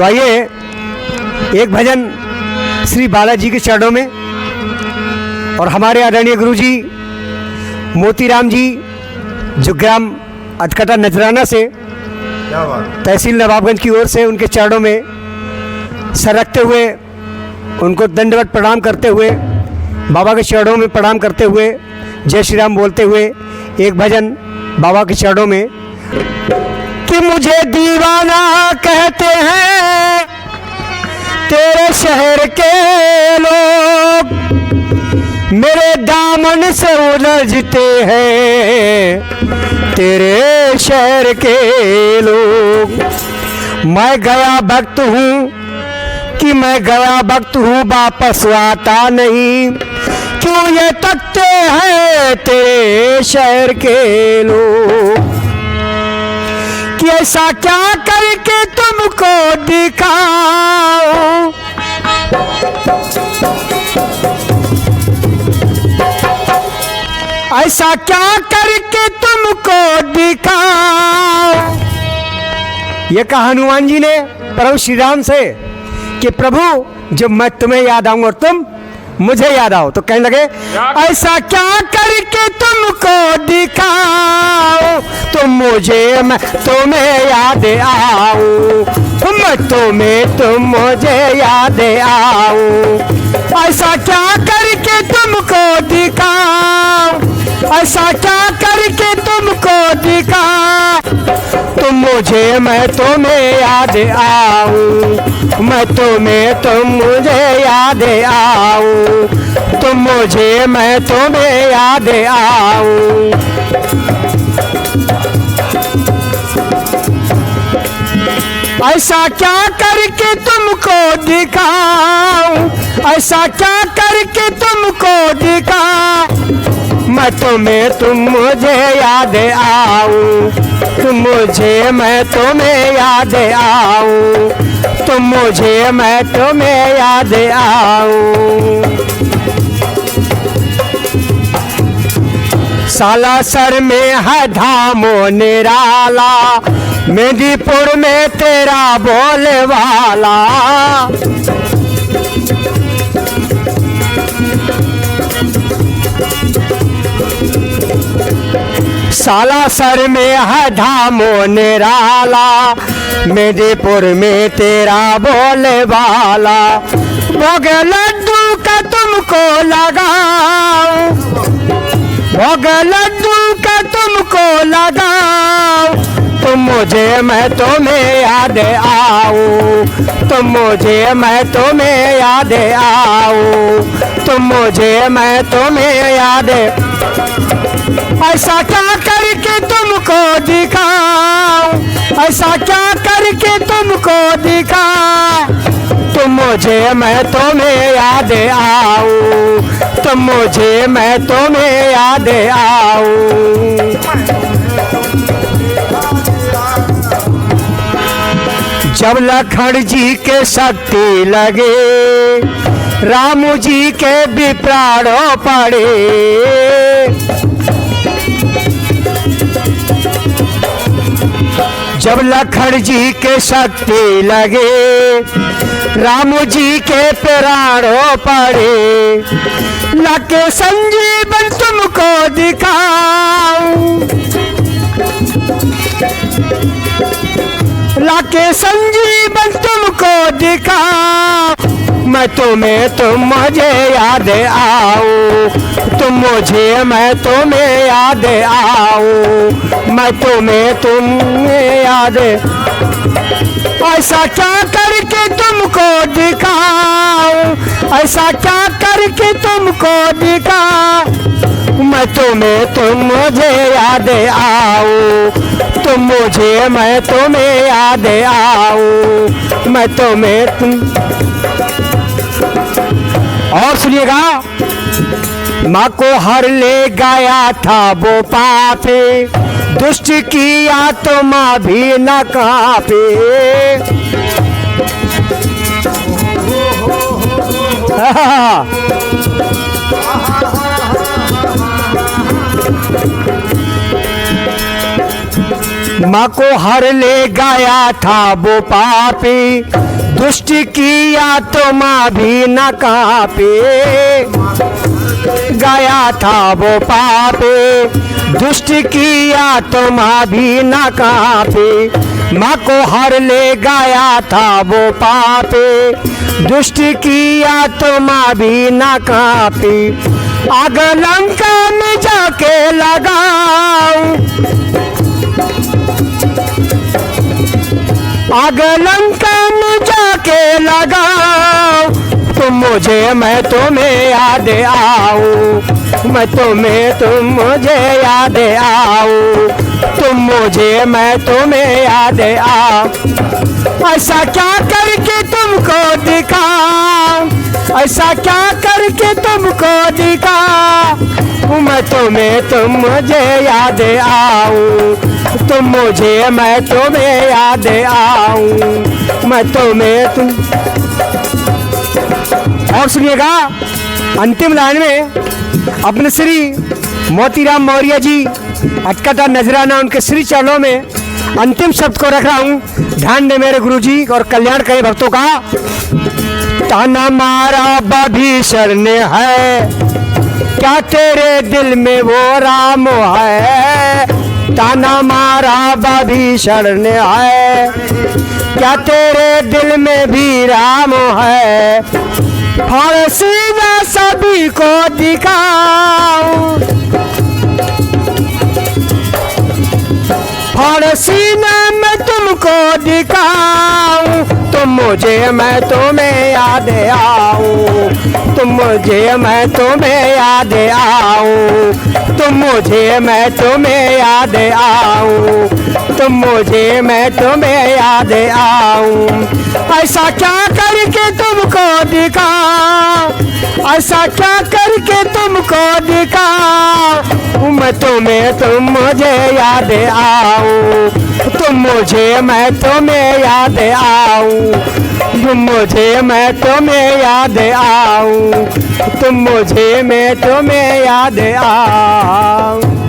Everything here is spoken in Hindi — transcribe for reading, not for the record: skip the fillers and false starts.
तो आइए एक भजन श्री बालाजी के चरणों में, और हमारे आदरणीय गुरु जी मोतीराम जी जो ग्राम अटकटा नजराना से तहसील नवाबगंज की ओर से, उनके चरणों में सर रखते हुए उनको दंडवत प्रणाम करते हुए, बाबा के चरणों में प्रणाम करते हुए, जय श्री राम बोलते हुए एक भजन बाबा के चरणों में। कि मुझे दीवाना कहते हैं तेरे शहर के लोग, मेरे दामन से उलझते हैं तेरे शहर के लोग। मैं गया भक्त हूँ कि मैं गया भक्त हूँ, वापस आता नहीं, क्यों ये तकते हैं तेरे शहर के लोग। कि ऐसा क्या करके तुमको दिखाऊं, ऐसा क्या करके तुमको दिखाऊं। ये कहा हनुमान जी ने प्रभु श्री राम से कि प्रभु जब मैं तुम्हें याद आऊं और तुम मुझे याद आओ, तो कहने लगे ऐसा क्या करके तुमको दिखाओ, तुम मुझे मैं तुम्हें याद आऊं, मैं तुम्हें तुम मुझे याद आऊं। ऐसा क्या करके तुमको दिखाओ, ऐसा क्या करके तुमको दिखाओ, तुम मुझे मैं तुम्हें याद आऊं, मैं तुम्हें तुम मुझे याद आऊं, तुम मुझे मैं तुम्हें याद आऊं। ऐसा क्या करके तुमको दिखाऊं, ऐसा क्या करके तुमको दिखाऊं, मैं तुम्हें तुम मुझे याद आऊं, तुम मुझे मैं तुम्हें याद आऊं, तुम मुझे मैं तुम्हें याद आऊं। सालासर में है धामो निराला, मेदिनीपुर में तेरा बोले वाला। सालासर में है धामो निराला, मेदिनीपुर में तेरा बोले वाला। भोग लड्डू का तुमको लगाओ, भोग लड्डू का तुमको लगाओ, तुम मुझे मैं तुम्हें याद आऊं, तुम मुझे मैं तुम्हें याद आऊं, तुम मुझे मैं तुम्हें याद। ऐसा क्या करके तुमको दिखाऊं, ऐसा क्या करके तुमको दिखाऊं, तुम मुझे मैं तुम्हें याद आऊं, तुम मुझे मैं तुम्हें याद आऊं। जब लखन जी के शक्ति लगे, राम जी के विप्राणों पड़े। जब लखन जी के शक्ति लगे, राम जी के प्राणों पड़े। लके संजीवन तुमको दिखाऊं, लाके संजीवन तुमको दिखाऊं, मैं तुम्हें तुम मुझे याद आऊं, तुम मुझे मैं तुम्हें याद आऊं, मैं तुम्हें तुम्हें याद। ऐसा क्या करके तुमको दिखाऊं, ऐसा क्या करके तुमको दिखाऊं, मैं तुम्हें तुम मुझे याद आऊं, तुम मुझे मैं तुम्हें याद आऊं, मैं तुम्हें तुम। और सुनिएगा, माँ को हर ले गया था वो पापे, दुष्ट की आत्मा भी न कांपे। माँ को हर ले गया था वो पापी, दुष्ट किया तो माँ भी न कांपे। गया था वो पापी, दुष्ट किया तो माँ भी न कांपे। माँ को हर ले गया था वो पापी, दुष्ट किया तो माँ भी न कांपे। आग लंका में जाके लगाऊं, आग लंका में जाके लगाओ, तुम मुझे मैं तुम्हें याद आओ, मैं तुम्हें तुम मुझे याद आओ, तुम मुझे मैं तुम्हें याद आओ। ऐसा क्या करके तुमको दिखाऊं, ऐसा क्या करके तुमको दिखाऊं, मैं तुम्हें तुम मुझे याद आऊं, तुम मुझे मैं तुम्हें याद आऊं, मैं तुम्हें तुम। और सुनिएगा अंतिम लाइन में अपने श्री मोतीराम मौर्य जी अटकटा नजराना उनके श्री चरणों में अंतिम शब्द को रख रहा हूँ। ध्यान दे मेरे गुरु जी और कल्याण करे भक्तों का। ताना मारा विभीषण ने है, क्या तेरे दिल में वो राम है। ताना मारा विभीषण ने है, क्या तेरे दिल में भी राम है। फरसीना सभी को दिखाऊं, फरसीना मैं तुमको दिखाऊं, तुम मुझे मैं तुम्हें याद आऊं, तुम मुझे मैं तुम्हें याद आऊं, तुम मुझे मैं तुम्हें याद आऊं, तुम मुझे मैं तुम्हें याद आऊं। ऐसा क्या करके तुमको दिखाऊं, ऐसा क्या करके तुमको दिखाऊं, मैं तुम्हें तुम मुझे याद आऊं, तुम मुझे मैं तुम्हें याद आऊं, तुम मुझे मैं तुम्हें याद आऊं, तुम मुझे मैं तुम्हें याद आऊं।